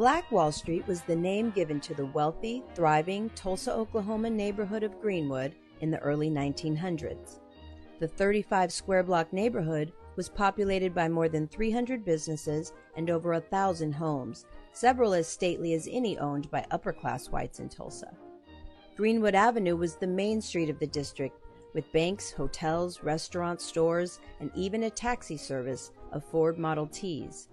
Black Wall Street was the name given to the wealthy, thriving Tulsa, Oklahoma neighborhood of Greenwood in the early 1900s. The 35-square-block neighborhood was populated by more than 300 businesses and over 1,000 homes, several as stately as any owned by upper-class whites in Tulsa. Greenwood Avenue was the main street of the district, with banks, hotels, restaurants, stores, and even a taxi service of Ford Model Ts.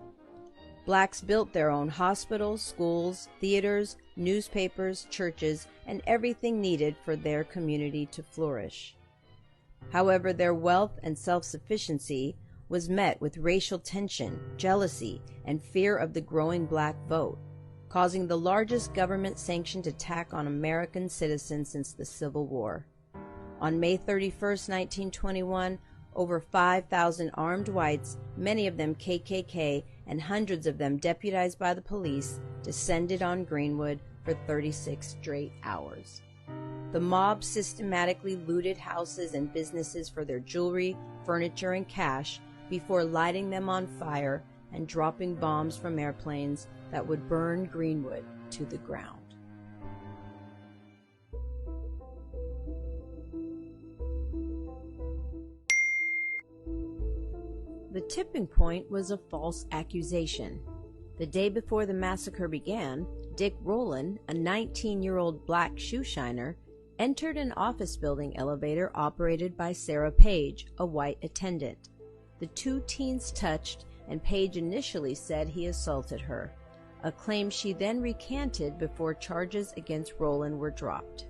Blacks built their own hospitals, schools, theaters, newspapers, churches, and everything needed for their community to flourish. However, their wealth and self-sufficiency was met with racial tension, jealousy, and fear of the growing black vote, causing the largest government-sanctioned attack on American citizens since the Civil War. On May 31, 1921, over 5,000 armed whites, many of them KKK, and hundreds of them deputized by the police, descended on Greenwood for 36 straight hours. The mob systematically looted houses and businesses for their jewelry, furniture, and cash before lighting them on fire and dropping bombs from airplanes that would burn Greenwood to the ground. The tipping point was a false accusation. The day before the massacre began, Dick Rowland, a 19-year-old black shoe shiner, entered an office building elevator operated by Sarah Page, a white attendant. The two teens touched, and Page initially said he assaulted her, a claim she then recanted before charges against Rowland were dropped.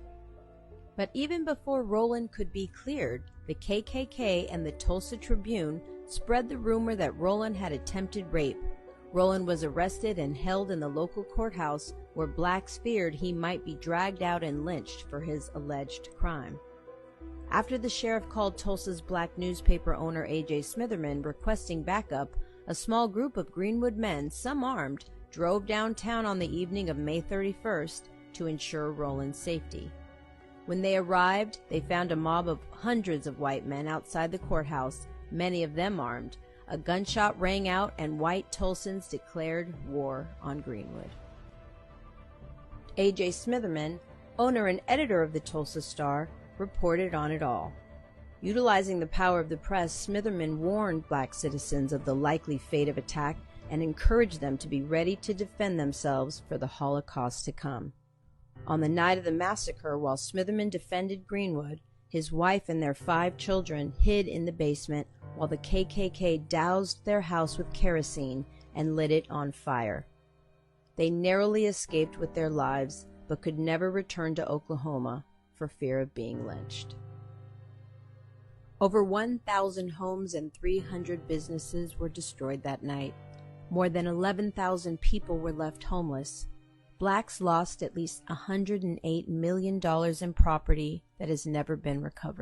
But even before Rowland could be cleared, the KKK and the Tulsa Tribune spread the rumor that Rowland had attempted rape. Rowland was arrested and held in the local courthouse where blacks feared he might be dragged out and lynched for his alleged crime. After the sheriff called Tulsa's black newspaper owner A.J. Smitherman requesting backup, a small group of Greenwood men, some armed, drove downtown on the evening of May 31st to ensure Rowland's safety. When they arrived, they found a mob of hundreds of white men outside the courthouse, many of them armed. A gunshot rang out and white Tulsans declared war on Greenwood. A.J. Smitherman, owner and editor of the Tulsa Star, reported on it all. Utilizing the power of the press, Smitherman warned black citizens of the likely fate of attack and encouraged them to be ready to defend themselves for the Holocaust to come. On the night of the massacre, while Smitherman defended Greenwood, his wife and their 5 children hid in the basement while the KKK doused their house with kerosene and lit it on fire. They narrowly escaped with their lives, but could never return to Oklahoma for fear of being lynched. Over 1,000 homes and 300 businesses were destroyed that night. More than 11,000 people were left homeless. Blacks lost at least $108 million in property that has never been recovered.